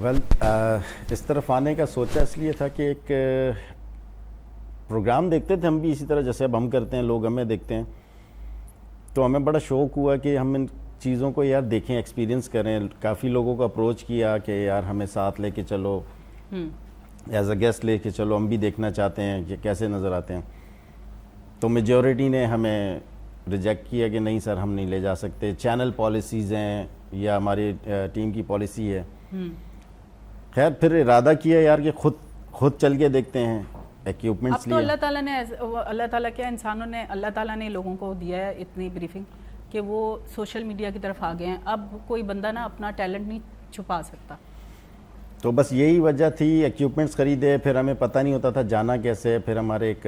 Well اس طرف آنے کا سوچا اس لیے تھا کہ ایک پروگرام دیکھتے تھے ہم بھی اسی طرح جیسے اب ہم کرتے ہیں، لوگ ہمیں دیکھتے ہیں، تو ہمیں بڑا شوق ہوا کہ ہم ان چیزوں کو یار دیکھیں، ایکسپیرینس کریں. کافی لوگوں کو اپروچ کیا کہ یار ہمیں ساتھ لے کے چلو، ایز اے گیسٹ لے کے چلو، ہم بھی دیکھنا چاہتے ہیں کہ کیسے نظر آتے ہیں. تو میجورٹی نے ہمیں ریجیکٹ کیا کہ نہیں سر ہم نہیں لے جا سکتے، چینل پالیسیز ہیں یا ہماری ٹیم کی پالیسی ہے. خیر پھر ارادہ کیا یار کہ خود چل کے دیکھتے ہیں، اب ایکوپمنٹس تو لیے. اللہ تعالیٰ کیا انسانوں نے، اللہ تعالیٰ نے لوگوں کو دیا ہے اتنی بریفنگ کہ وہ سوشل میڈیا کی طرف آگے ہیں. اب کوئی بندہ نا اپنا ٹیلنٹ نہیں چھپا سکتا. تو بس یہی وجہ تھی، ایکوپمنٹس خریدے، پھر ہمیں پتہ نہیں ہوتا تھا جانا کیسے. پھر ہمارے ایک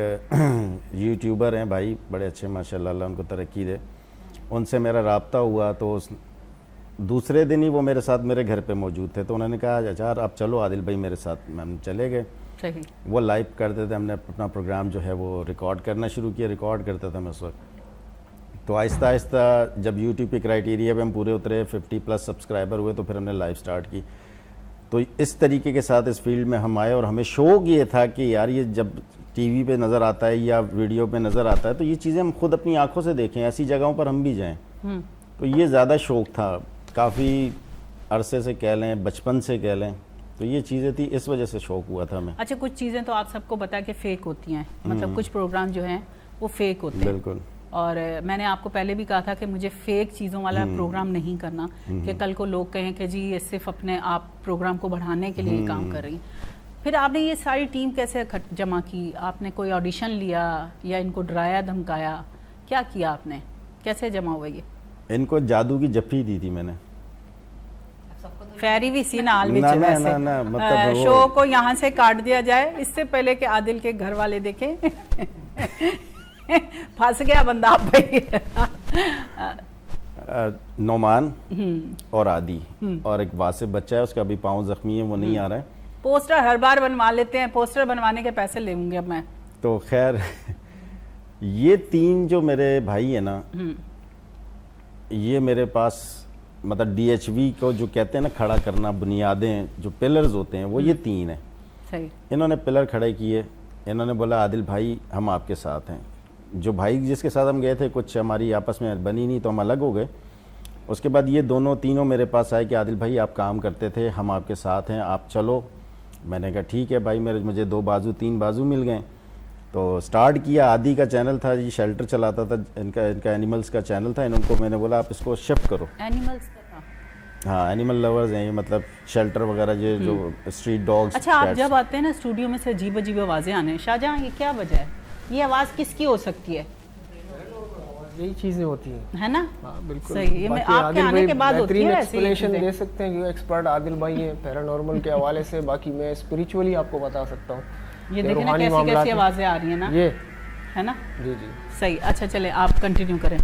یوٹیوبر ہیں بھائی، بڑے اچھے ماشاء اللہ، اللہ ان کو ترقی دے، ان سے میرا رابطہ ہوا. تو دوسرے دن ہی وہ میرے ساتھ میرے گھر پہ موجود تھے. تو انہوں نے کہا اچھا آپ چلو عادل بھائی میرے ساتھ. ہم چلے گئے. صحیح. وہ لائیو کرتے تھے، ہم نے اپنا پروگرام جو ہے وہ ریکارڈ کرنا شروع کیا. ریکارڈ کرتا تھا میں اس وقت. تو آہستہ آہستہ جب یوٹیوب کے کرائیٹیریا پہ ہم پورے اترے، 50+ سبسکرائبر ہوئے، تو پھر ہم نے لائیو سٹارٹ کی. تو اس طریقے کے ساتھ اس فیلڈ میں ہم آئے. اور ہمیں شوق یہ تھا کہ یار یہ جب ٹی وی پہ نظر آتا ہے یا ویڈیو پہ نظر آتا ہے تو یہ چیزیں ہم خود اپنی آنکھوں سے دیکھیں، ایسی جگہوں پر ہم بھی جائیں. تو یہ زیادہ شوق تھا، کافی عرصے سے کہہ لیں، بچپن سے کہہ لیں. تو یہ چیزیں تھی، اس وجہ سے شوق ہوا تھا ہمیں. اچھا کچھ چیزیں تو آپ سب کو پتا ہے کہ فیک ہوتی ہیں، مطلب کچھ پروگرام جو ہیں وہ فیک ہوتے ہیں. بالکل. اور میں نے آپ کو پہلے بھی کہا تھا کہ مجھے فیک چیزوں والا پروگرام نہیں کرنا، کہ کل کو لوگ کہیں کہ جی یہ صرف اپنے آپ پروگرام کو بڑھانے کے لیے کام کر رہی ہیں. پھر آپ نے یہ ساری ٹیم کیسے جمع کی؟ آپ نے کوئی آڈیشن لیا یا ان کو ڈرایا دھمکایا؟ کیا کیا آپ نے؟ کیسے جمع ہوئے یہ؟ ان کو جادو کی جپھی دی تھی میں نے. فیری بھی سی نال نہ مطلب شو کو یہاں سے کاٹ دیا جائے اس سے پہلے کہ عادل کے گھر والے دیکھیں. پھنس گیا بندہ آپ بھائی. نعمان اور عادی اور ایک واسف بچہ ہے، اس کا ابھی پاؤں زخمی ہے، وہ نہیں آ رہا ہے. پوسٹر ہر بار بنوا لیتے ہیں، پوسٹر بنوانے کے پیسے لے ہوں گے اب میں. تو خیر یہ 3 جو میرے بھائی ہیں نا، یہ میرے پاس مطلب ڈی ایچ وی کو جو کہتے ہیں نا کھڑا کرنا، بنیادیں جو پلرز ہوتے ہیں وہ یہ 3 ہیں. صحیح. انہوں نے پلر کھڑے کیے. انہوں نے بولا عادل بھائی ہم آپ کے ساتھ ہیں. جو بھائی جس کے ساتھ ہم گئے تھے کچھ ہماری آپس میں بنی نہیں تو ہم الگ ہو گئے. اس کے بعد یہ تینوں میرے پاس آئے کہ عادل بھائی آپ کام کرتے تھے، ہم آپ کے ساتھ ہیں، آپ چلو. میں نے کہا ٹھیک ہے بھائی. مجھے 2 بازو 3 بازو مل گئے. تو سٹارٹ کیا. عادی کا چینل تھا، یہ شیلٹر چلاتا تھا، ان کا اینیملز کا چینل تھا. ان کو میں نے بولا آپ اس کو شفٹ کرو. اینیملز کا تھا. ہاں اینیمل لورز ہیں یہ، مطلب شیلٹر وغیرہ جو اسٹریٹ ڈاگز. اچھا آپ جب آتے ہیں نا اسٹوڈیو میں سے عجیب عجیب آوازیں آنے، شاہجہاں یہ کیا وجہ ہے؟ یہ آواز کس کی ہو سکتی ہے؟ یہی چیزیں ہوتی ہیں، ہے نا. ہاں بالکل. صحیح. یہ میں آپ کے آنے کے بعد ہوتی ہے ایسی ایکسپلینیشن دے سکتے ہیں جو ایکسپرٹ عادل بھائی ہیں پیرانارمل کے حوالے سے. باقی میں اسپریچولی آپ کو بتا سکتا ہوں. یہ دیکھیں نا کیسی کیسی آوازیں آ رہی ہیں نا، یہ ہے نا. جی صحیح. اچھا چلیں آپ کنٹینیو کریں.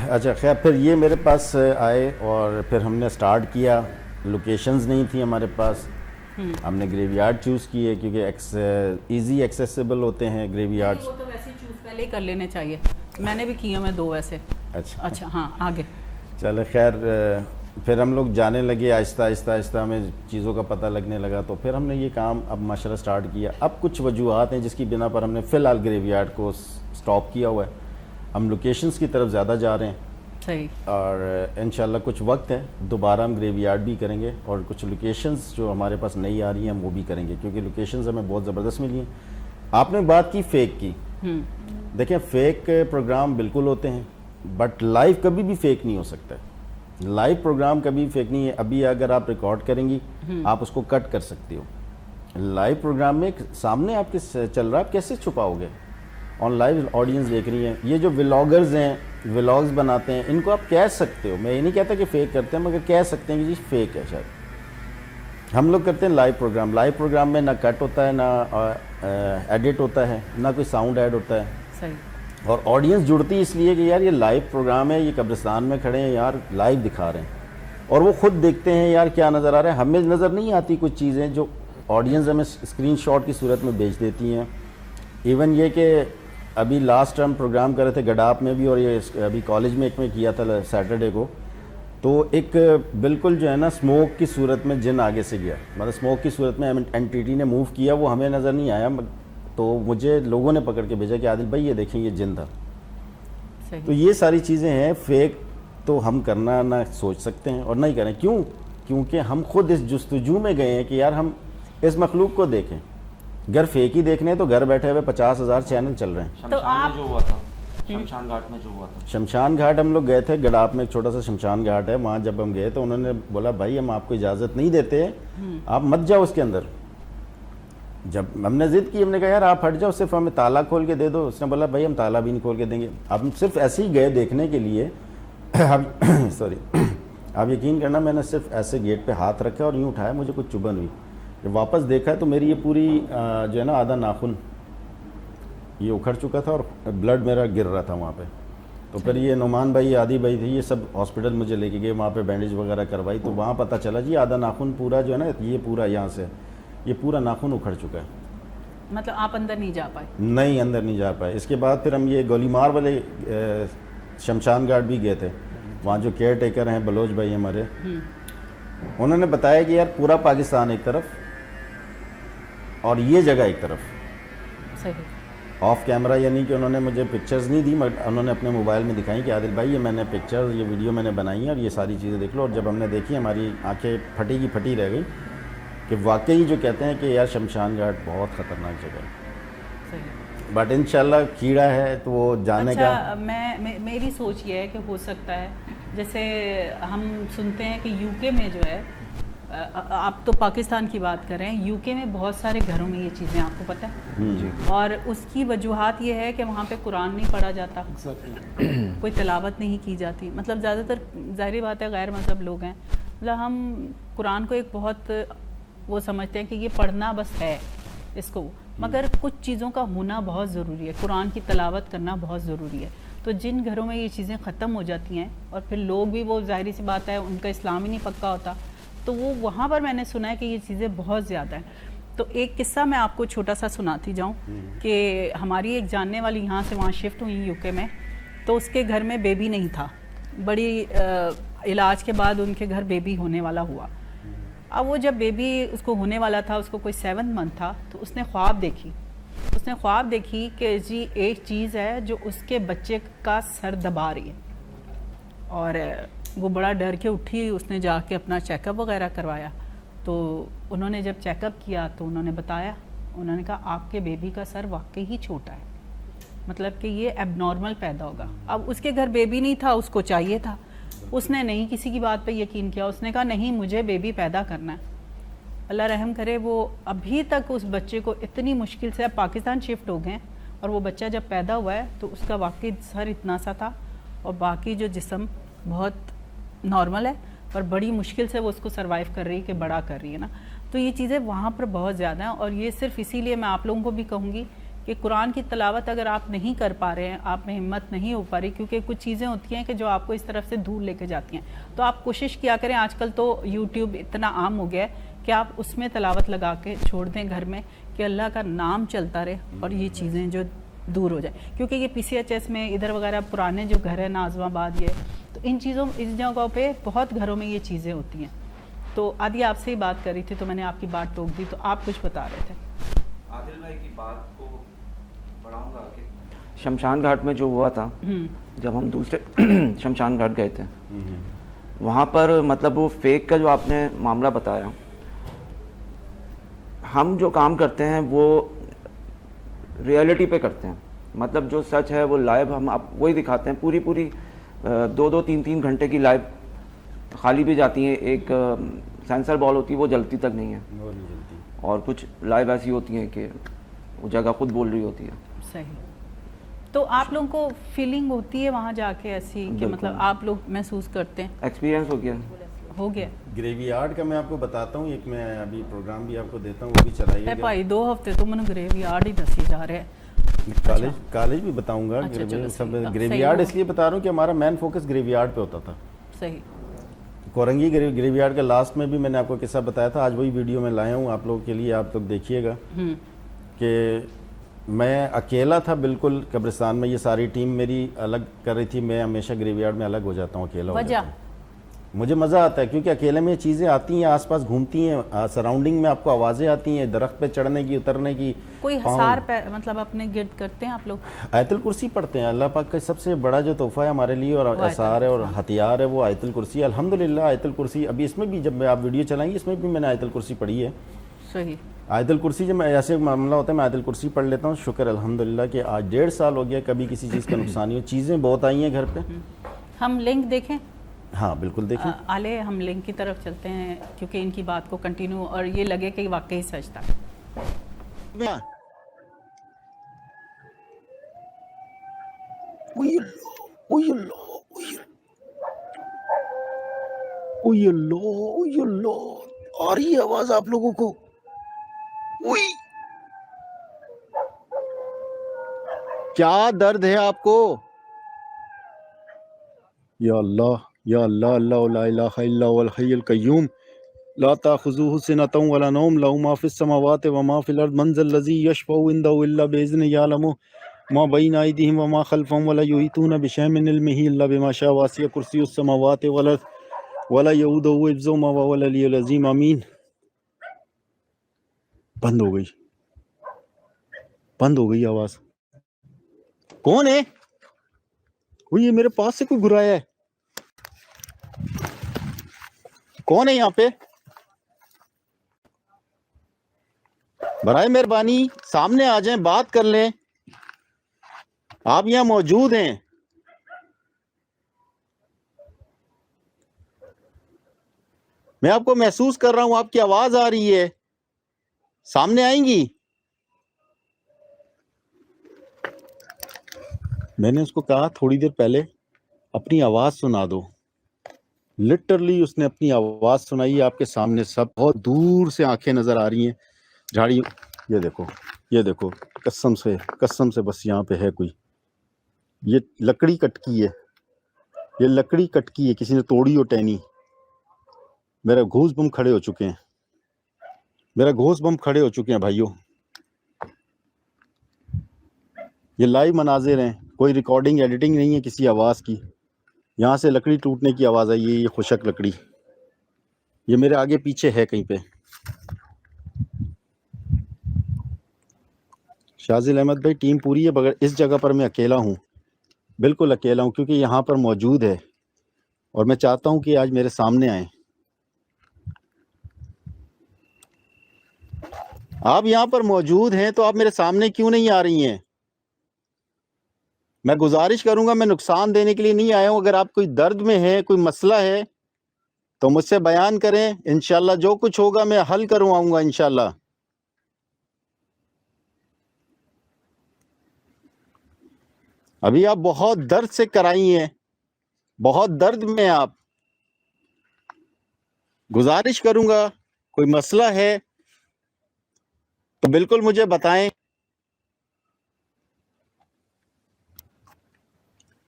اچھا خیر پھر یہ میرے پاس آئے اور پھر ہم نے سٹارٹ کیا. لوکیشنز نہیں تھی ہمارے پاس. ہم نے گریوی یارڈ چوز کیے کیونکہ ایزی ایکسیسیبل ہوتے ہیں گریوی یارڈز. وہ تو ویسے چوز پہلے ہی کر لینے چاہیے. میں نے بھی کیے میں 2 ویسے. اچھا ہاں آگے چلے. خیر پھر ہم لوگ جانے لگے، آہستہ آہستہ ہمیں چیزوں کا پتہ لگنے لگا. تو پھر ہم نے یہ کام اب ماشاءاللہ سٹارٹ کیا. اب کچھ وجوہات ہیں جس کی بنا پر ہم نے فی الحال گریوی یارڈ کو سٹاپ کیا ہوا ہے. ہم لوکیشنز کی طرف زیادہ جا رہے ہیں. صحیح. اور انشاءاللہ کچھ وقت ہے دوبارہ ہم گریوی یارڈ بھی کریں گے اور کچھ لوکیشنز جو ہمارے پاس نئی آ رہی ہیں ہم وہ بھی کریں گے کیونکہ لوکیشنز ہمیں بہت زبردست ملی ہیں. آپ نے بات کی فیک کی. دیکھیں فیک پروگرام بالکل ہوتے ہیں بٹ لائیو کبھی بھی فیک نہیں ہو سکتا ہے. لائیو پروگرام کبھی فیک نہیں ہے. ابھی اگر آپ ریکارڈ کریں گی آپ اس کو کٹ کر سکتے ہو. لائیو پروگرام میں سامنے آپ کے چل رہا ہے، آپ کیسے چھپاؤ گے؟ آن لائیو آڈینس دیکھ رہی ہیں. یہ جو ولاگرز ہیں، ولاگز بناتے ہیں، ان کو آپ کہہ سکتے ہو. میں یہ نہیں کہتا کہ فیک کرتے ہیں مگر کہہ سکتے ہیں کہ جی فیک ہے. شاید ہم لوگ کرتے ہیں لائیو پروگرام. لائیو پروگرام میں نہ کٹ ہوتا ہے، نہ ایڈٹ ہوتا ہے، نہ کوئی ساؤنڈ ایڈ ہوتا ہے. صحیح. اور آڈینس جڑتی اس لیے کہ یار یہ لائیو پروگرام ہے، یہ قبرستان میں کھڑے ہیں یار لائیو دکھا رہے ہیں اور وہ خود دیکھتے ہیں یار کیا نظر آ رہا ہے. ہمیں نظر نہیں آتی کچھ چیزیں جو آڈینس ہمیں اسکرین شاٹ کی صورت میں بھیج دیتی ہیں. ایون یہ کہ ابھی لاسٹ ہم پروگرام کر رہے تھے گڈاپ میں بھی اور یہ ابھی کالج میں ایک میں کیا تھا سیٹرڈے کو. تو ایک بالکل جو ہے نا اسموک کی صورت میں جن آگے سے گیا, مطلب اسموک کی صورت میں اینٹیٹی نے موو کیا, وہ ہمیں نظر نہیں آیا, تو مجھے لوگوں نے پکڑ کے بھیجا کہ عادل بھائی یہ دیکھیں یہ جن تھا. تو یہ ساری چیزیں ہیں, فیک تو ہم کرنا نہ سوچ سکتے ہیں اور نہ ہی کریں. کیوں؟ کیونکہ ہم خود اس جستجو میں گئے ہیں کہ یار ہم اس مخلوق کو دیکھیں. اگر فیک ہی دیکھنے تو گھر بیٹھے ہوئے 50,000 چینل چل رہے ہیں. تو آپ جو ہوا تھا شمشان گھاٹ میں جو ہوا تھا, شمشان گھاٹ ہم لوگ گئے تھے, گڈاپ میں ایک چھوٹا سا شمشان گھاٹ ہے, وہاں جب ہم گئے تو انہوں نے بولا بھائی ہم آپ کو اجازت نہیں دیتے, آپ مت جاؤ اس کے اندر. جب ہم نے ضد کی, ہم نے کہا یار آپ ہٹ جاؤ, صرف ہمیں تالا کھول کے دے دو. اس نے بولا بھائی ہم تالا بھی نہیں کھول کے دیں گے. اب ہم صرف ایسے ہی گئے دیکھنے کے لیے. سوری, آپ یقین کرنا میں نے صرف ایسے گیٹ پہ ہاتھ رکھا اور یوں اٹھایا, مجھے کچھ چبھن ہوئی. جب واپس دیکھا تو میری یہ پوری جو ہے نا آدھا ناخن یہ اکھڑ چکا تھا اور بلڈ میرا گر رہا تھا وہاں پہ. تو پھر یہ نعمان بھائی, عادی بھائی تھے, یہ سب ہاسپٹل مجھے لے کے گئے, وہاں پہ بینڈیج وغیرہ کروائی. تو وہاں پتہ چلا جی آدھا ناخن پورا جو ہے نا, یہ پورا یہاں سے یہ پورا ناخن اکھڑ چکا ہے. مطلب آپ اندر نہیں جا پائے؟ نہیں, اندر نہیں جا پائے. اس کے بعد پھر ہم یہ گولی مار والے شمشان گھاٹ بھی گئے تھے. وہاں جو کیئر ٹیکر ہیں بلوچ بھائی ہمارے, انہوں نے بتایا کہ یار پورا پاکستان ایک طرف اور یہ جگہ ایک طرف. صحیح. آف کیمرہ یعنی کہ انہوں نے مجھے پکچرز نہیں دی, مگر انہوں نے اپنے موبائل میں دکھائی کہ عادل بھائی یہ میں نے پکچر, یہ ویڈیو میں نے بنائی ہے اور یہ ساری چیزیں دیکھ لو. اور جب ہم نے دیکھی ہماری آنکھیں پھٹی کی پھٹی رہ گئی کہ واقعی جو کہتے ہیں کہ یار شمشان گھاٹ بہت خطرناک جگہ ہے. صحیح. بٹ انشاءاللہ کیڑا ہے تو وہ جانے کا. اچھا, میری سوچ یہ ہے کہ ہو سکتا ہے جیسے ہم سنتے ہیں کہ یو کے میں جو ہے, آپ تو پاکستان کی بات کر رہے ہیں, یو کے میں بہت سارے گھروں میں یہ چیزیں آپ کو پتہ ہے, اور اس کی وجوہات یہ ہے کہ وہاں پہ قرآن نہیں پڑھا جاتا, کوئی تلاوت نہیں کی جاتی. مطلب زیادہ تر ظاہری بات ہے غیر مذہب لوگ ہیں, مطلب ہم قرآن کو ایک بہت وہ سمجھتے ہیں کہ یہ پڑھنا بس ہے اس کو, مگر کچھ چیزوں کا ہونا بہت ضروری ہے. قرآن کی تلاوت کرنا بہت ضروری ہے. تو جن گھروں میں یہ چیزیں ختم ہو جاتی ہیں اور پھر لوگ بھی, وہ ظاہری سی بات ہے ان کا اسلام ہی نہیں پکا ہوتا, تو وہ وہاں پر میں نے سنا ہے کہ یہ چیزیں بہت زیادہ ہیں. تو ایک قصہ میں آپ کو چھوٹا سا سناتی جاؤں کہ ہماری ایک جاننے والی یہاں سے وہاں شفٹ ہوئی یو کے میں, تو اس کے گھر میں بیبی نہیں تھا, بڑی علاج کے بعد ان کے گھر بیبی ہونے والا ہوا. اب وہ جب بیبی اس کو ہونے والا تھا, اس کو کوئی 7 منتھ تھا, تو اس نے خواب دیکھی کہ جی ایک چیز ہے جو اس کے بچے کا سر دبا رہی ہے, اور وہ بڑا ڈر کے اٹھی. اس نے جا کے اپنا چیک اپ وغیرہ کروایا, تو انہوں نے جب چیک اپ کیا تو انہوں نے بتایا, انہوں نے کہا آپ کے بیبی کا سر واقعی ہی چھوٹا ہے, مطلب کہ یہ ایب نارمل پیدا ہوگا. اب اس کے گھر بیبی نہیں تھا, اس کو چاہیے تھا, اس نے نہیں کسی کی بات پہ یقین کیا, اس نے کہا نہیں مجھے بیبی پیدا کرنا ہے. اللہ رحم کرے, وہ ابھی تک اس بچے کو اتنی مشکل سے, اب پاکستان شفٹ ہو گئے, اور وہ بچہ جب پیدا ہوا ہے تو اس کا واقعی سر اتنا سا تھا اور باقی جو جسم بہت نارمل ہے, پر بڑی مشکل سے وہ اس کو سروائیو کر رہی ہے کہ بڑا کر رہی ہے نا. تو یہ چیزیں وہاں پر بہت زیادہ ہیں, اور یہ صرف اسی لیے میں آپ لوگوں کو بھی کہوں گی کہ قرآن کی تلاوت اگر آپ نہیں کر پا رہے ہیں, آپ میں ہمت نہیں ہو پا رہی, کیونکہ کچھ چیزیں ہوتی ہیں کہ جو آپ کو اس طرف سے دور لے کے جاتی ہیں, تو آپ کوشش کیا کریں. آج کل تو یوٹیوب اتنا عام ہو گیا ہے کہ آپ اس میں تلاوت لگا کے چھوڑ دیں گھر میں, کہ اللہ کا نام چلتا رہے اور یہ چیزیں جو دور ہو جائیں. کیونکہ یہ PCHS میں ادھر وغیرہ پرانے جو گھر ہیں نازم آباد, یہ تو ان چیزوں اس جگہوں پہ بہت گھروں میں یہ چیزیں ہوتی ہیں. تو عادی آپ سے ہی بات کر رہی تھی تو میں نے آپ کی بات ٹوک دی, تو آپ کچھ بتا رہے تھے. عادل بھائی کی بات کو بڑھاؤں گا کہ شمشان گھاٹ میں جو ہوا تھا, جب ہم دوسرے شمشان گھاٹ گئے تھے, وہاں پر مطلب وہ فیک کا جو آپ نے معاملہ بتایا, ہم جو کام کرتے ہیں وہ ریئلٹی پہ کرتے ہیں. مطلب جو سچ ہے وہ لائیو ہم آپ وہی دکھاتے ہیں. پوری 2-2 3-3 گھنٹے کی لائیو خالی بھی جاتی ہیں, ایک سینسر بال ہوتی ہے وہ جلتی تک نہیں ہے, اور کچھ لائیو ایسی ہوتی ہیں کہ وہ جگہ خود بول رہی ہوتی ہے. صحیح. تو آپ لوگوں کو فیلنگ ہوتی ہے وہاں جا کے ایسی کہ مطلب آپ لوگ محسوس کرتے ہیں؟ ایکسپیرینس ہو گیا. گریوی یارڈ کا میں آپ کو بتاتا ہوں, ایک میں ابھی پروگرام بھی آپ کو دیتا ہوں, وہ بھی چلائیے گا. بھائی 2 ہفتے تو میں نے گریوی یارڈ ہی دسی جا رہے ہیں. کالج بھی بتاؤں گا. سب گریوی یارڈ اس لیے بتا رہا ہوں کہ ہمارا مین فوکس گریوی یارڈ پہ ہوتا تھا. صحیح. کورنگی گریوی یارڈ کا لاسٹ میں بھی میں نے آپ کو قصہ بتایا تھا, آج وہی ویڈیو میں لایا ہوں آپ لوگوں کے لیے, آپ لوگ دیکھیے گا کہ میں اکیلا تھا بالکل قبرستان میں. یہ ساری ٹیم میری الگ کر رہی تھی, میں ہمیشہ گریوی یارڈ میں الگ ہو جاتا ہوں, اکیلا ہو جاتا ہوں. مجھے مزہ آتا ہے کیونکہ اکیلے میں چیزیں آتی ہیں, آس پاس گھومتی ہیں, سراؤنڈنگ میں آپ کو آوازیں آتی ہیں, درخت پہ چڑھنے کی, اترنے کی. کوئی حصار پہ مطلب اپنے گرد کرتے ہیں آپ لوگ؟ آیت الکرسی پڑھتے ہیں. اللہ پاک کا سب سے بڑا جو تحفہ ہے ہمارے لیے اور اثار ہے اور ہتھیار ہے وہ آیت الکرسی. الحمدللہ آیت الکرسی, ابھی اس میں بھی جب آپ ویڈیو چلائیں گے اس میں بھی میں نے آیت الکرسی پڑھی ہے. صحیح. آیت الکرسی جب ایسے معاملہ ہوتا ہے میں آیت الکرسی پڑھ لیتا ہوں. شکر الحمدللہ کہ آج 1.5 سال ہو گیا کبھی کسی چیز کا نقصان نہیں ہو. چیزیں بہت آئی ہیں گھر پہ. ہم لنک دیکھیں؟ ہاں بالکل دیکھیں. آلے ہم لنک کی طرف چلتے ہیں کیونکہ ان کی بات کو کنٹینیو اور یہ لگے کہ واقعی سچ تھا. آ رہی ہے آواز آپ لوگوں کو؟ کیا درد ہے آپ کو؟ یا اللہ یا اللہ اللہ لا الہ الا هو الحی القیوم لا تأخذه سنة ولا نوم له ما في السماوات وما في الأرض من ذا الذي يشفع عنده إلا بإذنه يعلم ما بين أيديهم وما خلفهم ولا يحيطون بشيء من علمه إلا بما شاء وسع كرسيه السماوات والأرض ولا يؤوده حفظهما وهو العلي العظيم. آمین. بند ہو گئی, بند ہو گئی آواز. کون ہے وہ؟ یہ میرے پاس سے کوئی گرایا ہے. کون ہے یہاں پہ؟ برائے مہربانی سامنے آ جائیں, بات کر لیں. آپ یہاں موجود ہیں. میں آپ کو محسوس کر رہا ہوں, آپ کی آواز آ رہی ہے. سامنے آئیں گی؟ میں نے اس کو کہا تھوڑی دیر پہلے اپنی آواز سنا دو. لٹرلی اس نے اپنی آواز سنائی آپ کے سامنے. سب بہت دور سے آنکھیں نظر آ رہی ہیں جھاڑی. یہ دیکھو, یہ دیکھو, قسم سے بس یہاں پہ ہے کوئی. یہ لکڑی کٹکی ہے, یہ لکڑی کٹکی ہے, کسی نے توڑی ہو ٹہنی. میرے گھوس بم کھڑے ہو چکے ہیں, میرے گھوس بم کھڑے ہو چکے ہیں بھائیوں. یہ لائیو مناظر ہیں, کوئی ریکارڈنگ ایڈیٹنگ نہیں ہے کسی آواز کی. یہاں سے لکڑی ٹوٹنے کی آواز آئی ہے, یہ خشک لکڑی. یہ میرے آگے پیچھے ہے کہیں پہ. شاذل احمد بھائی ٹیم پوری ہے, مگر اس جگہ پر میں اکیلا ہوں, بالکل اکیلا ہوں, کیونکہ یہاں پر موجود ہے اور میں چاہتا ہوں کہ آج میرے سامنے آئیں. آپ یہاں پر موجود ہیں تو آپ میرے سامنے کیوں نہیں آ رہی ہیں؟ میں گزارش کروں گا, میں نقصان دینے کے لیے نہیں آیا ہوں. اگر آپ کوئی درد میں ہے, کوئی مسئلہ ہے تو مجھ سے بیان کریں. انشاءاللہ جو کچھ ہوگا میں حل کرواؤں گا انشاءاللہ. ابھی آپ بہت درد سے کرائی ہیں, بہت درد میں آپ. گزارش کروں گا کوئی مسئلہ ہے تو بالکل مجھے بتائیں.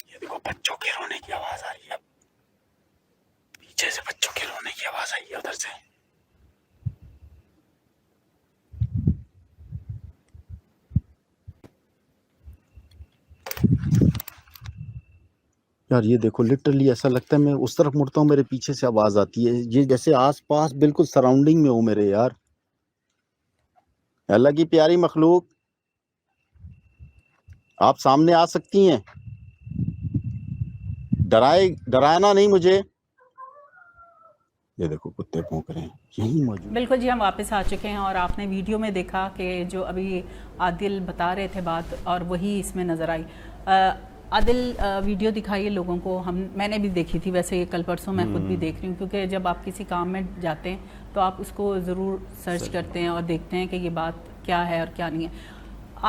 یہ دیکھو بچوں کے رونے کی آواز آ رہی ہے, پیچھے سے بچوں کے رونے کی آواز آئی ہے ادھر سے. یار یہ دیکھو, لٹرلی ایسا لگتا ہے میں اس طرف مڑتا ہوں میرے پیچھے سے آواز آتی ہے. یہ جیسے آس پاس بالکل سراؤنڈنگ میں ہو میرے. یار اللہ کی پیاری مخلوق, آپ سامنے آ سکتی ہیں, ڈرانا نہیں مجھے. یہ دیکھو کتے بھونک رہے ہیں, یہی موجود. بالکل جی, ہم واپس آ چکے ہیں اور آپ نے ویڈیو میں دیکھا کہ جو ابھی عادل بتا رہے تھے بات اور وہی اس میں نظر آئی. عادل ویڈیو دکھائیے لوگوں کو. میں نے بھی دیکھی تھی ویسے, یہ کل پرسوں میں خود بھی دیکھ رہی ہوں, کیونکہ جب آپ کسی کام میں جاتے ہیں تو آپ اس کو ضرور سرچ کرتے ہیں اور دیکھتے ہیں کہ یہ بات کیا ہے اور کیا نہیں ہے.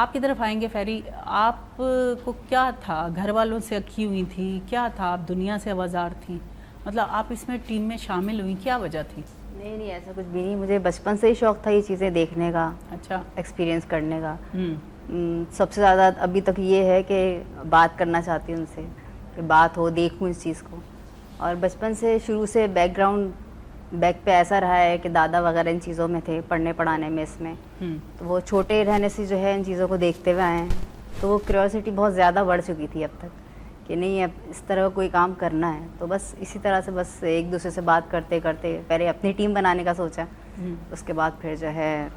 آپ کی طرف آئیں گے فیری, آپ کو کیا تھا, گھر والوں سے اکھی ہوئی تھی, کیا تھا, آپ دنیا سے آوازار تھیں, مطلب آپ اس میں ٹیم میں شامل ہوئی, کیا وجہ تھی؟ نہیں ایسا کچھ بھی نہیں, مجھے بچپن سے ہی شوق تھا یہ چیزیں دیکھنے کا, اچھا, ایکسپیرینس کرنے کا. سب سے زیادہ ابھی تک یہ ہے کہ بات کرنا چاہتی ہوں ان سے, کہ بات ہو, دیکھوں اس چیز کو. اور بچپن سے شروع سے بیک گراؤنڈ بیک پہ ایسا رہا ہے کہ دادا وغیرہ ان چیزوں میں تھے, پڑھنے پڑھانے میں اس میں, تو وہ چھوٹے رہنے سے جو ہے ان چیزوں کو دیکھتے ہوئے آئے ہیں, تو وہ کیوریوسٹی بہت زیادہ بڑھ چکی تھی اب تک کہ نہیں اب اس طرح کا کوئی کام کرنا ہے. تو بس اسی طرح سے بس ایک دوسرے سے بات کرتے کرتے پہلے اپنی ٹیم بنانے کا سوچا, اس کے بعد پھر جو ہے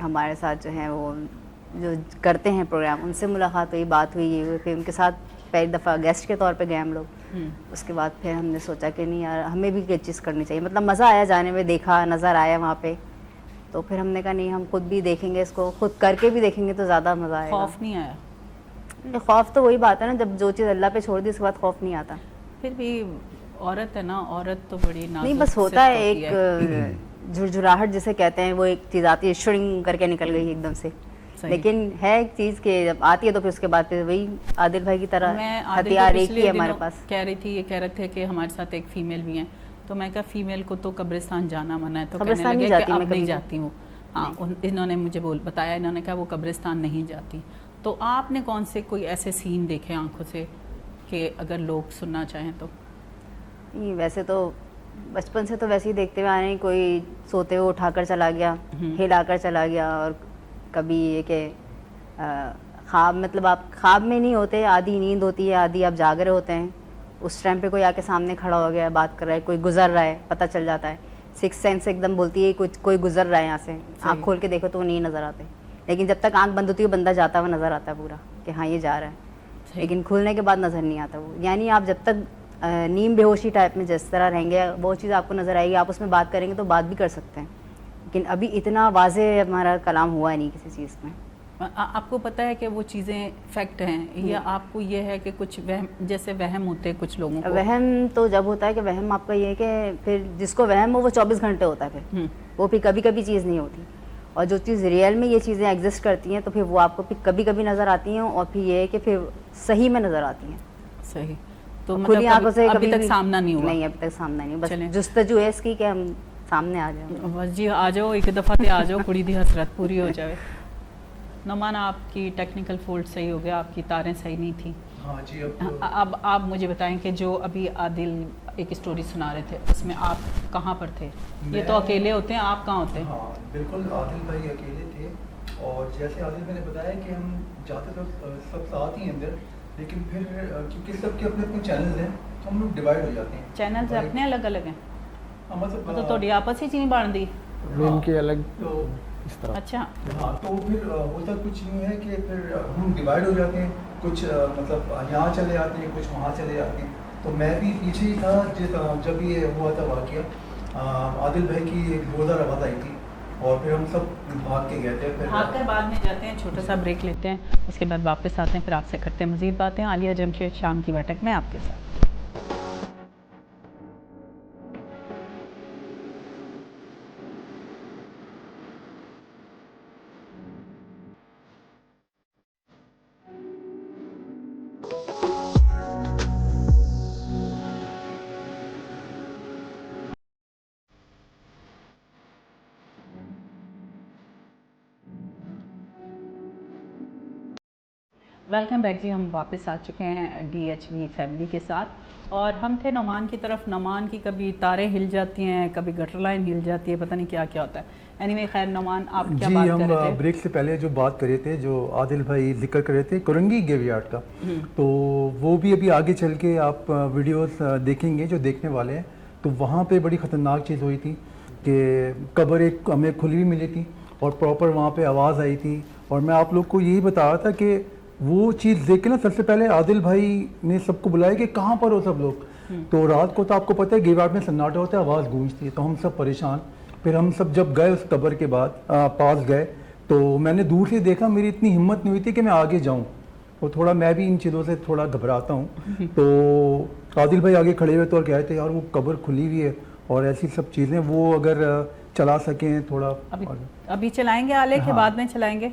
ہمارے ساتھ جو ہیں وہ جو کرتے ہیں پروگرام ان سے ملاقات ہوئی, بات ہوئی, یہ ہوئی, پھر ان کے ساتھ پہلی دفعہ گیسٹ کے طور پہ گئے ہم لوگ. اس کے بعد پھر ہم نے سوچا کہ نہیں یار ہمیں بھی کوئی چیز کرنی چاہیے, مطلب مزہ آیا جانے میں, دیکھا نظر آیا وہاں پہ, تو پھر ہم نے کہا نہیں ہم خود بھی دیکھیں گے اس کو, خود کر کے بھی دیکھیں گے تو زیادہ مزہ آئے گا. خوف نہیں آیا؟ خوف تو وہی بات ہے نا, جب جو چیز اللہ پہ چھوڑ دی اس کے بعد خوف نہیں آتا. پھر بھی عورت ہے نا, عورت تو بڑی نازک نہیں بس ہوتا ہے ایک جھرجھراہٹ جسے کہتے ہیں, وہ ایک چیز آتی ہے, شرنگ کر کے نکل گئی ایک دم سے. لیکن ہے ایک چیز کہ جب آتی ہے تو پھر اس کے بعد پھر وہی عادل بھائی کی طرح ہتھیار ایک ہی ہے ہمارے پاس. کہہ رہی تھی, یہ کہہ رہے تھے کہ ہمارے ساتھ ایک فیمیل بھی ہیں, تو میں کہا فیمیل کو تو قبرستان جانا منع ہے, تو کہنے لگے کہ اب نہیں جاتی ہوں. ہاں انہوں نے مجھے بتایا, انہوں نے کہا وہ قبرستان نہیں جاتی. تو آپ نے کون سے کوئی ایسے سین دیکھے آنکھوں سے کہ اگر لوگ سننا چاہیں تو؟ نہیں ویسے تو بچپن سے تو ویسے ہی دیکھتے ہوئے آ رہے ہیں, کوئی سوتے ہوئے اٹھا کر چلا گیا, ہلا کر چلا گیا, اور کبھی یہ کہ خواب, مطلب آپ خواب میں نہیں ہوتے, آدھی نیند ہوتی ہے, آدھی آپ جاگ رہے ہوتے ہیں, اس ٹائم پہ کوئی آ کے سامنے کھڑا ہو گیا, بات کر رہا ہے, کوئی گزر رہا ہے, پتہ چل جاتا ہے. سکس سینس ایک دم بولتی ہے کوئی گزر رہا ہے یہاں سے, آنکھ کھول کے دیکھو تو وہ نہیں نظر آتے, لیکن جب تک آنکھ بند ہوتی ہے بندہ جاتا ہوا نظر آتا ہے پورا کہ ہاں یہ جا رہا ہے, لیکن کھلنے کے بعد نظر نہیں آتا وہ. یعنی آپ جب تک نیم بے ہوشی ٹائپ میں جس طرح رہیں گے وہ چیز آپ کو نظر آئے گی, آپ اس میں بات کریں گے تو بات بھی کر سکتے ہیں, لیکن ابھی اتنا واضح ہمارا کلام ہوا نہیں کسی چیز میں. آپ کو پتہ ہے کہ وہ چیزیں فیکٹ ہیں, یا آپ کو یہ ہے کہ کچھ وہم, جیسے وہم ہوتے ہیں کچھ لوگوں کو؟ وہم تو جب ہوتا ہے کہ وہم آپ کا یہ ہے کہ پھر جس کو وہم ہو وہ 24 گھنٹے ہوتا ہے, پھر وہ پھر کبھی کبھی چیز نہیں ہوتی, اور جو چیز ریئل میں یہ چیزیں ایگزسٹ کرتی ہیں تو پھر وہ آپ کو پھر کبھی کبھی نظر آتی ہیں, اور پھر یہ ہے کہ پھر صحیح میں نظر آتی ہیں. صحیح. تو کھلی آنکھوں سے ابھی تک سامنا نہیں ہوا؟ نہیں ابھی تک سامنا نہیں, بس جستجو ہے اس کی کہ ہم سامنے آ جائیں. بس جی آ جاؤ ایک دفعہ تے آ جاؤ, کڑی دی حسرت پوری ہو جائے. نعمان آپ کی ٹیکنیکل فولٹ صحیح ہو گیا, آپ کی تاریں صحیح نہیں تھیں. ہاں جی. اب آپ مجھے بتائیں کہ جو ابھی عادل ایک اسٹوری سنا رہے تھے, اس میں آپ کہاں پر تھے؟ یہ تو اکیلے ہوتے ہیں, آپ کہاں ہوتے ہیں؟ ہاں بالکل, عادل بھائی اکیلے تھے, اور جیسے عادل بھائی نے بتایا کہ ہم جاتے تو سب ساتھ ہی اندر, لیکن پھر کیونکہ سب کے اپنے اپنے چینلز ہیں تو ہم لوگ ڈیوائڈ ہو جاتے ہیں. چینلز اپنے الگ الگ ہیں, مطلب تو آپس ہی چینی بان دی مین کے الگ تو اس طرح. اچھا. ہاں تو پھر ہوتا کچھ یوں ہے کہ پھر ہم ڈیوائڈ ہو جاتے ہیں, کچھ مطلب یہاں چلے جاتے ہیں, کچھ وہاں چلے جاتے ہیں. تو میں بھی پیچھے ہی تھا جب یہ ہوا تھا واقعہ, عادل بھائی کی ایک روزہ رات آئی تھی, اور پھر ہم سب بھاگ کے گئے تھے. بھاگ کر بعد میں جاتے ہیں, چھوٹا سا بریک لیتے ہیں, اس کے بعد واپس آتے ہیں, پھر آپ سے کرتے ہیں مزید باتیں. عالیہ جمشید شام کی بیٹھک میں آپ کے ساتھ. ویلکم بیک جی, ہم واپس آ چکے ہیں ڈی ایچ وی فیملی کے ساتھ, اور ہم تھے نعمان کی طرف. نعمان کی کبھی تاریں ہل جاتی ہیں, کبھی گٹر لائن ہل جاتی ہے, پتہ نہیں کیا کیا ہوتا ہے. اینی خیر نعمان آپ کیا بات کر رہے تھے؟ ہم بریک سے پہلے جو بات کر رہے تھے, جو عادل بھائی ذکر کر رہے تھے کورنگی گریو یارڈ کا, تو وہ بھی ابھی آگے چل کے آپ ویڈیوز دیکھیں گے جو دیکھنے والے ہیں. تو وہاں پہ بڑی خطرناک چیز ہوئی تھی کہ قبر ایک ہمیں کھلی ہوئی ملی تھی, اور پراپر وہاں پہ آواز آئی تھی. اور میں آپ لوگ کو یہی بتا رہا تھا کہ وہ چیز دیکھ کے نا سب سے پہلے عادل بھائی نے سب کو بلایا کہ کہاں پر ہو سب لوگ. تو رات کو تو آپ کو پتہ ہے گریو یارڈ میں سناٹا ہوتا ہے, آواز گونجتی ہے, تو ہم سب پریشان. پھر ہم سب جب گئے اس قبر کے بعد پاس گئے, تو میں نے دور سے دیکھا, میری اتنی ہمت نہیں ہوئی تھی کہ میں آگے جاؤں, اور تھوڑا میں بھی ان چیزوں سے تھوڑا گھبراتا ہوں. تو عادل بھائی آگے کھڑے ہوئے تو اور کہہ رہے تھے یار وہ قبر کھلی ہوئی ہے, اور ایسی سب چیزیں وہ اگر چلا سکیں تھوڑا. ابھی چلائیں گے آلے کے بعد میں چلائیں گے,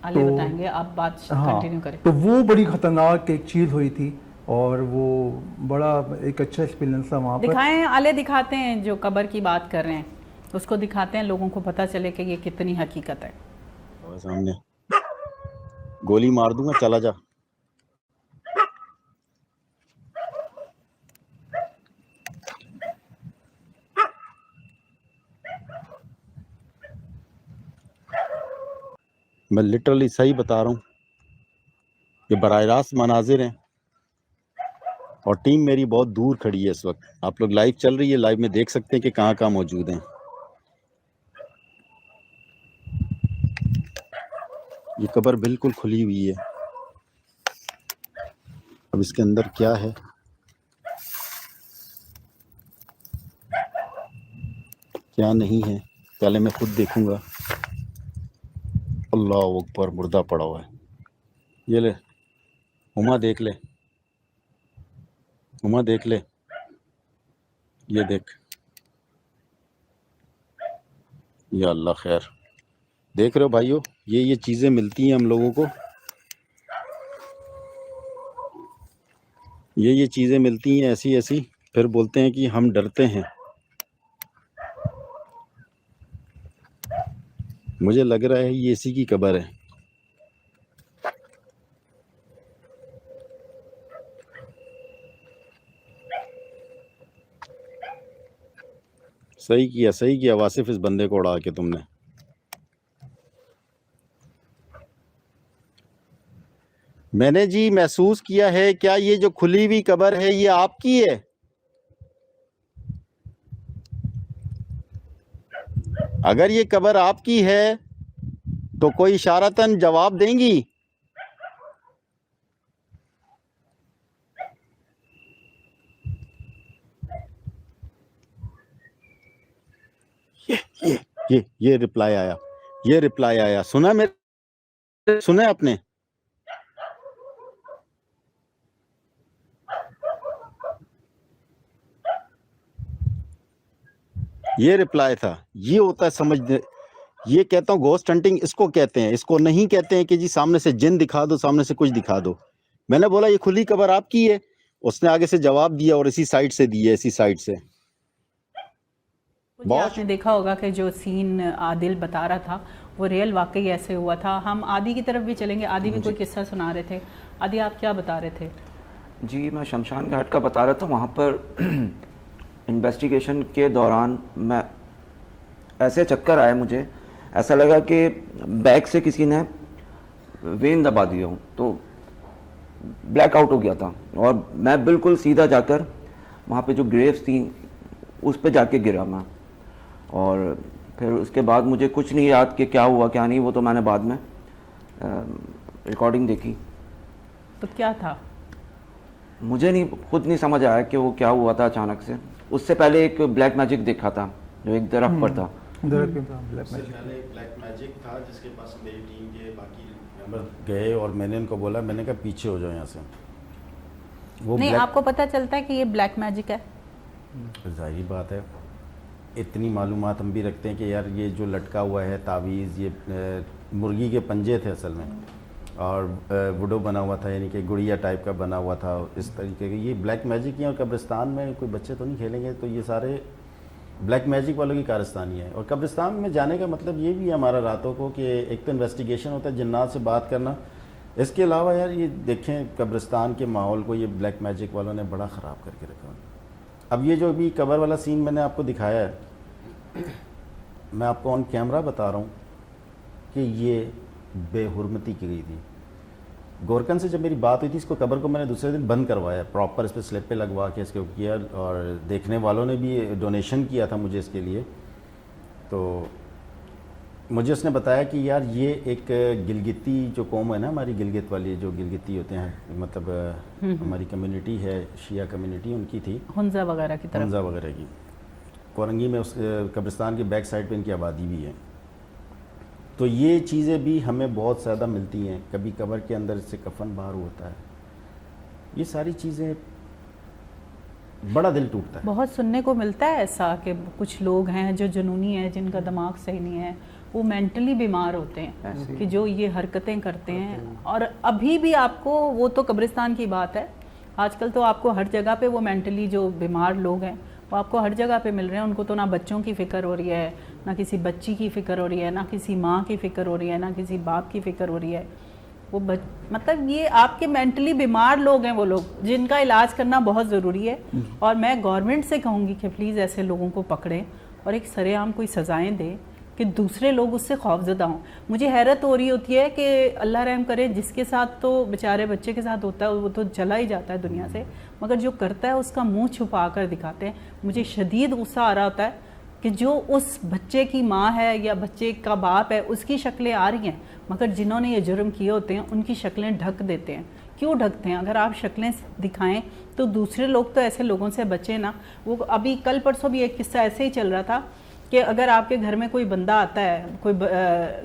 آلے بتائیں گے, آپ بات کنٹینیو کریں. تو وہ بڑی خطرناک ایک چیز ہوئی تھی, اور وہ بڑا ایک اچھا ایکسپیرینس تھا وہاں پر. دکھائیں, آلے دکھاتے ہیں جو قبر کی بات کر رہے ہیں, اس کو دکھاتے ہیں, لوگوں کو پتہ چلے کہ یہ کتنی حقیقت ہے. سامنے گولی مار دوں گا, چلا جا. میں لٹرلی صحیح بتا رہا ہوں, یہ براہ راست مناظر ہیں اور ٹیم میری بہت دور کھڑی ہے اس وقت. آپ لوگ لائیو چل رہی ہے, لائیو میں دیکھ سکتے ہیں کہ کہاں کہاں موجود ہیں. یہ قبر بالکل کھلی ہوئی ہے. اب اس کے اندر کیا ہے, کیا نہیں ہے, پہلے میں خود دیکھوں گا. اللہ اکبر, مردہ پڑا ہوا ہے. یہ لے ہما, دیکھ لے ہما, دیکھ لے, یہ دیکھ. یا اللہ خیر. دیکھ رہے ہو بھائیو, یہ چیزیں ملتی ہیں ہم لوگوں کو, یہ چیزیں ملتی ہیں ایسی ایسی, پھر بولتے ہیں کہ ہم ڈرتے ہیں. مجھے لگ رہا ہے یہ اسی کی قبر ہے. صحیح کیا واصف, اس بندے کو اڑا کے تم نے. میں نے جی محسوس کیا ہے, کیا یہ جو کھلی ہوئی قبر ہے یہ آپ کی ہے؟ اگر یہ قبر آپ کی ہے تو کوئی اشارتاً جواب دیں گی؟ یہ رپلائی آیا, یہ رپلائی آیا. سنا میرے, سنا آپ نے؟ یہ رپلائی تھا. یہ ہوتا ہے سمجھ, یہ کہتا ہوں گھوسٹ ہنٹنگ اس کو کہتے ہیں. اس کو نہیں کہتے ہیں کہ جی سامنے سے جن دکھا دو, سامنے سے کچھ دکھا دو. میں نے بولا یہ کھلی قبر آپ کی ہے, اس نے آگے سے جواب دیا اور اسی سائڈ سے دیا, اسی سائڈ سے. آپ نے دیکھا ہوگا کہ جو سین عادل بتا رہا تھا وہ ریئل واقعی ایسے ہوا تھا. ہم عادی کی طرف بھی چلیں گے. عادی بھی کوئی قصہ سنا رہے تھے. عادی آپ کیا بتا رہے تھے؟ جی میں شمشان گھاٹ کا بتا رہا تھا. وہاں پر انویسٹیگیشن کے دوران میں ایسے چکر آئے, مجھے ایسا لگا کہ بیک سے کسی نے وین دبا دیا ہوں, تو بلیک آؤٹ ہو گیا تھا. اور میں بالکل سیدھا جا کر وہاں پہ جو گریوز تھیں اس پہ جا کے گرا میں. اور پھر اس کے بعد مجھے کچھ نہیں یاد کہ کیا ہوا کیا نہیں, وہ تو میں نے بعد میں ریکارڈنگ دیکھی. تو کیا تھا؟ مجھے خود نہیں سمجھ آیا کہ وہ کیا ہوا تھا اچانک سے. اس سے پہلے ایک بلیک میجک دیکھا تھا جو ایک درخت پر تھا. درخت پہ بلیک میجک, پہلے ایک بلیک میجک تھا جس کے پاس میری ٹیم کے باقی ممبر گئے, اور میں نے ان کو بولا, میں نے کہا پیچھے ہو جاؤ یہاں سے. وہ نہیں, آپ کو پتہ چلتا ہے کہ یہ بلیک میجک ہے؟ ظاہری بات ہے, اتنی معلومات ہم بھی رکھتے ہیں کہ یار یہ جو لٹکا ہوا ہے تعویذ, یہ مرغی کے پنجے تھے اصل میں, اور وڈو بنا ہوا تھا, یعنی کہ گڑیا ٹائپ کا بنا ہوا تھا اس طریقے کے. یہ بلیک میجک ہی ہے, اور قبرستان میں کوئی بچے تو نہیں کھیلیں گے, تو یہ سارے بلیک میجک والوں کی کارستانی ہے. اور قبرستان میں جانے کا مطلب یہ بھی ہے ہمارا راتوں کو کہ ایک تو انویسٹیگیشن ہوتا ہے, جنات سے بات کرنا. اس کے علاوہ یار یہ دیکھیں قبرستان کے ماحول کو یہ بلیک میجک والوں نے بڑا خراب کر کے رکھا. اب یہ جو ابھی قبر والا سین میں نے آپ کو دکھایا ہے, میں آپ کو آن کیمرہ بتا رہا ہوں کہ یہ بے حرمتی کی گئی تھی. گورکن سے جب میری بات ہوئی تھی, اس کو قبر کو میں نے دوسرے دن بند کروایا, پراپر اس پہ سلپ پہ لگوا کے اس کو کیا, اور دیکھنے والوں نے بھی ڈونیشن کیا تھا مجھے اس کے لیے. تو مجھے اس نے بتایا کہ یار یہ ایک گلگتی جو قوم ہے نا ہماری, گلگت والی جو گلگتی ہوتے ہیں, مطلب ہماری کمیونٹی ہے شیعہ کمیونٹی, ان کی تھی ہنزا وغیرہ کی طرف, ہنزا وغیرہ کی. کورنگی میں اس قبرستان کی بیک سائڈ پہ ان کی آبادی بھی ہے. تو یہ چیزیں بھی ہمیں بہت زیادہ ملتی ہیں. کبھی قبر کے اندر سے کفن باہر ہوتا ہے, یہ ساری چیزیں بڑا دل ٹوٹتا ہے. بہت سننے کو ملتا ہے ایسا کہ کچھ لوگ ہیں جو جنونی ہیں, جن کا دماغ صحیح نہیں ہے, وہ مینٹلی بیمار ہوتے ہیں کہ جو یہ حرکتیں کرتے ہیں. اور ابھی بھی آپ کو, وہ تو قبرستان کی بات ہے, آج کل تو آپ کو ہر جگہ پہ وہ مینٹلی جو بیمار لوگ ہیں وہ آپ کو ہر جگہ پہ مل رہے ہیں. ان کو تو نہ بچوں کی فکر ہو رہی ہے, نہ کسی بچی کی فکر ہو رہی ہے, نہ کسی ماں کی فکر ہو رہی ہے, نہ کسی باپ کی فکر ہو رہی ہے. وہ مطلب یہ آپ کے مینٹلی بیمار لوگ ہیں, وہ لوگ جن کا علاج کرنا بہت ضروری ہے. اور میں گورنمنٹ سے کہوں گی کہ پلیز ایسے لوگوں کو پکڑیں اور ایک سرے عام کوئی سزائیں دیں کہ کہ دوسرے لوگ اس سے خوفزدہ ہوں. مجھے حیرت ہو رہی ہوتی ہے کہ اللہ رحم کرے جس کے ساتھ تو بیچارے بچے کے ساتھ ہوتا ہے وہ تو چلا ہی جاتا ہے دنیا سے, مگر جو کرتا ہے اس کا منہ چھپا کر دکھاتے ہیں. مجھے شدید غصہ آ رہا ہوتا ہے کہ جو اس بچے کی ماں ہے یا بچے کا باپ ہے اس کی شکلیں آ رہی ہیں, مگر جنہوں نے یہ جرم کیے ہوتے ہیں ان کی شکلیں ڈھک دیتے ہیں. کیوں ڈھکتے ہیں؟ اگر آپ شکلیں دکھائیں تو دوسرے لوگ تو ایسے لوگوں سے بچیں نا. وہ ابھی کل پرسوں بھی ایک قصہ ایسے ہی چل رہا تھا کہ اگر آپ کے گھر میں کوئی بندہ آتا ہے, کوئی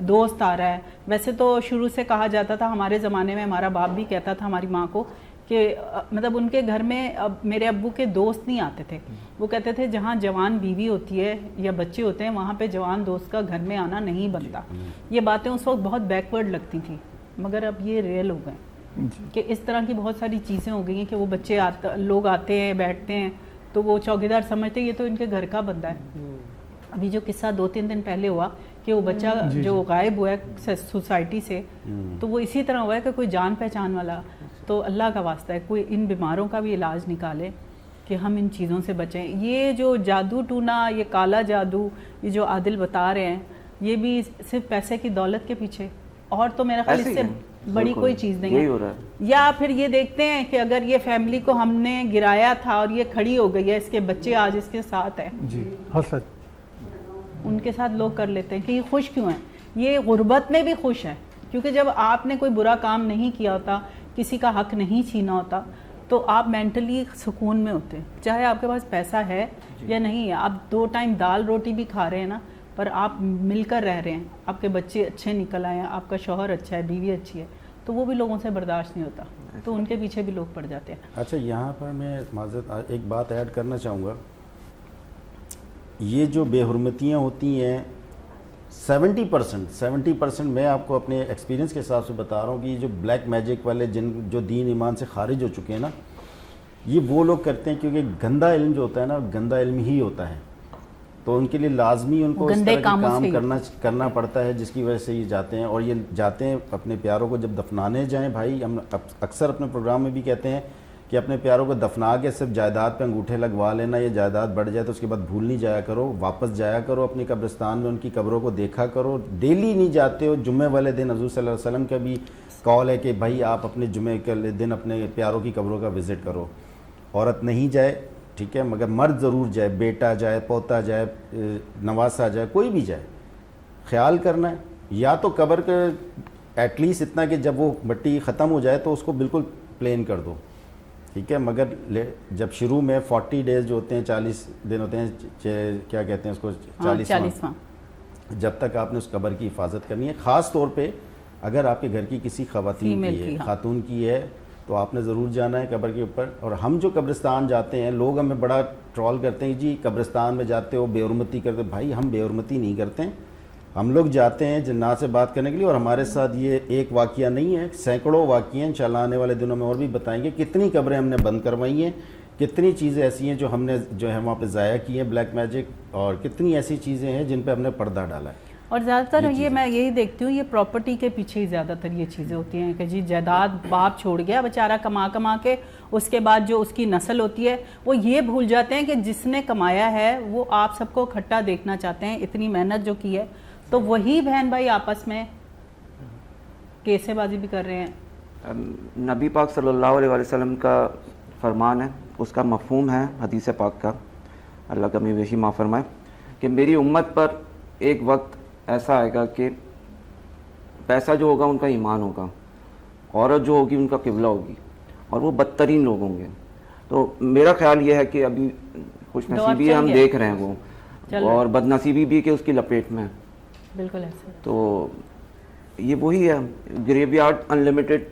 دوست آ رہا ہے, ویسے تو شروع سے کہا جاتا تھا ہمارے زمانے میں, ہمارا باپ بھی کہتا تھا ہماری ماں کو کہ مطلب ان کے گھر میں اب میرے ابو کے دوست نہیں آتے تھے. وہ کہتے تھے جہاں جوان بیوی ہوتی ہے یا بچے ہوتے ہیں وہاں پہ جوان دوست کا گھر میں آنا نہیں بنتا. یہ باتیں اس وقت بہت بیکورڈ لگتی تھیں, مگر اب یہ ریئل ہو گئے کہ اس طرح کی بہت ساری چیزیں ہو گئی ہیں کہ وہ بچے لوگ آتے ہیں بیٹھتے ہیں تو وہ چوکیدار سمجھتے ہیں یہ تو ان کے گھر کا بندہ ہے. ابھی جو قصہ 2-3 دن پہلے ہوا کہ وہ بچہ جو غائب ہوا ہے سوسائٹی سے, تو وہ اسی طرح ہوا ہے کہ کوئی جان پہچان والا, تو اللہ کا واسطہ ہے کوئی ان بیماروں کا بھی علاج نکالے کہ ہم ان چیزوں سے بچیں. یہ جو جادو ٹونا, یہ کالا جادو, یہ جو عادل بتا رہے ہیں, یہ بھی صرف پیسے کی دولت کے پیچھے, اور تو میرا خیال اس سے بڑی کوئی چیز نہیں ہے. یا پھر یہ دیکھتے ہیں کہ اگر یہ فیملی کو ہم نے گرایا تھا اور یہ کھڑی ہو گئی ہے, اس کے بچے آج اس کے ساتھ ہیں, جی حسد ان کے ساتھ لوگ کر لیتے ہیں کہ یہ خوش کیوں ہیں. یہ غربت میں بھی خوش ہے, کیونکہ جب آپ نے کوئی برا کام نہیں کیا ہوتا, کسی کا حق نہیں چھینا ہوتا, تو آپ مینٹلی سکون میں ہوتے ہیں, چاہے آپ کے پاس پیسہ ہے یا نہیں ہے. آپ 2 ٹائم دال روٹی بھی کھا رہے ہیں نا, پر آپ مل کر رہ رہے ہیں, آپ کے بچے اچھے نکل آئے ہیں, آپ کا شوہر اچھا ہے, بیوی اچھی ہے, تو وہ بھی لوگوں سے برداشت نہیں ہوتا, تو ان کے پیچھے بھی لوگ پڑ جاتے ہیں. اچھا یہاں پر میں معذرت ایک بات ایڈ کرنا چاہوں گا. یہ جو بے حرمتیاں ہوتی ہیں 70% میں آپ کو اپنے ایکسپیرینس کے حساب سے بتا رہا ہوں کہ یہ جو بلیک میجک والے جو دین ایمان سے خارج ہو چکے ہیں نا, یہ وہ لوگ کرتے ہیں کیونکہ گندا علم جو ہوتا ہے نا, گندا علم ہی ہوتا ہے, تو ان کے لیے لازمی ان کو اس طرح کا کام کرنا پڑتا ہے, جس کی وجہ سے یہ جاتے ہیں. اور یہ جاتے ہیں اپنے پیاروں کو جب دفنانے جائیں, بھائی ہم اکثر اپنے پروگرام میں بھی کہتے ہیں کہ اپنے پیاروں کو دفنا کے صرف جائیداد پہ انگوٹھے لگوا لینا, یہ جائیداد بڑھ جائے تو اس کے بعد بھول نہیں جایا کرو, واپس جایا کرو اپنی قبرستان میں, ان کی قبروں کو دیکھا کرو. ڈیلی نہیں جاتے ہو, جمعے والے دن حضور صلی اللہ علیہ وسلم کا بھی کال ہے کہ بھائی آپ اپنے جمعے کے دن اپنے پیاروں کی قبروں کا وزٹ کرو. عورت نہیں جائے ٹھیک ہے, مگر مرد ضرور جائے, بیٹا جائے, پوتا جائے, نواسا جائے, کوئی بھی جائے. خیال کرنا ہے, یا تو قبر کے ایٹ لیسٹ اتنا کہ جب وہ مٹی ختم ہو جائے تو اس کو بالکل پلین کر دو, ٹھیک ہے. مگر جب شروع میں 40 ڈیز جو ہوتے ہیں, 40 دن ہوتے ہیں, کیا کہتے ہیں اس کو, 40واں, جب تک آپ نے اس قبر کی حفاظت کرنی ہے. خاص طور پہ اگر آپ کے گھر کی کسی خواتین کی ہے, خاتون کی ہے, تو آپ نے ضرور جانا ہے قبر کے اوپر. اور ہم جو قبرستان جاتے ہیں, لوگ ہمیں بڑا ٹرول کرتے ہیں جی قبرستان میں جاتے ہو بے حرمتی کرتے. بھائی ہم بے حرمتی نہیں کرتے ہیں, ہم لوگ جاتے ہیں جنات سے بات کرنے کے لیے. اور ہمارے ساتھ یہ ایک واقعہ نہیں ہے, سینکڑوں واقعے ہیں. انشاءاللہ آنے والے دنوں میں اور بھی بتائیں گے کتنی قبریں ہم نے بند کروائی ہیں, کتنی چیزیں ایسی ہیں جو ہم نے جو ہے وہاں پہ ضائع کی ہیں بلیک میجک, اور کتنی ایسی چیزیں ہیں جن پہ ہم نے پردہ ڈالا ہے. اور زیادہ تر یہ میں یہی دیکھتی ہوں, یہ پراپرٹی کے پیچھے ہی زیادہ تر یہ چیزیں ہوتی ہیں کہ جی جائیداد باپ چھوڑ گیا بیچارہ کما کے, اس کے بعد جو اس کی نسل ہوتی ہے وہ یہ بھول جاتے ہیں کہ جس نے کمایا ہے وہ آپ سب کو اکٹھا دیکھنا چاہتے ہیں, اتنی محنت جو کی ہے, تو وہی بہن بھائی آپس میں کیسے بازی بھی کر رہے ہیں. نبی پاک صلی اللہ علیہ وسلم کا فرمان ہے, اس کا مفہوم ہے حدیث پاک کا, اللہ کا میویشی معاف فرمائے, کہ میری امت پر ایک وقت ایسا آئے گا کہ پیسہ جو ہوگا ان کا ایمان ہوگا, عورت جو ہوگی ان کا قبلہ ہوگی, اور وہ بدترین لوگ ہوں گے. تو میرا خیال یہ ہے کہ ابھی خوش نصیبی ہم دیکھ رہے ہیں وہ, اور بد نصیبی بھی کہ اس کی لپیٹ میں. بالکل ایسا. تو یہ وہی ہے, گریو یارڈ انلمیٹڈ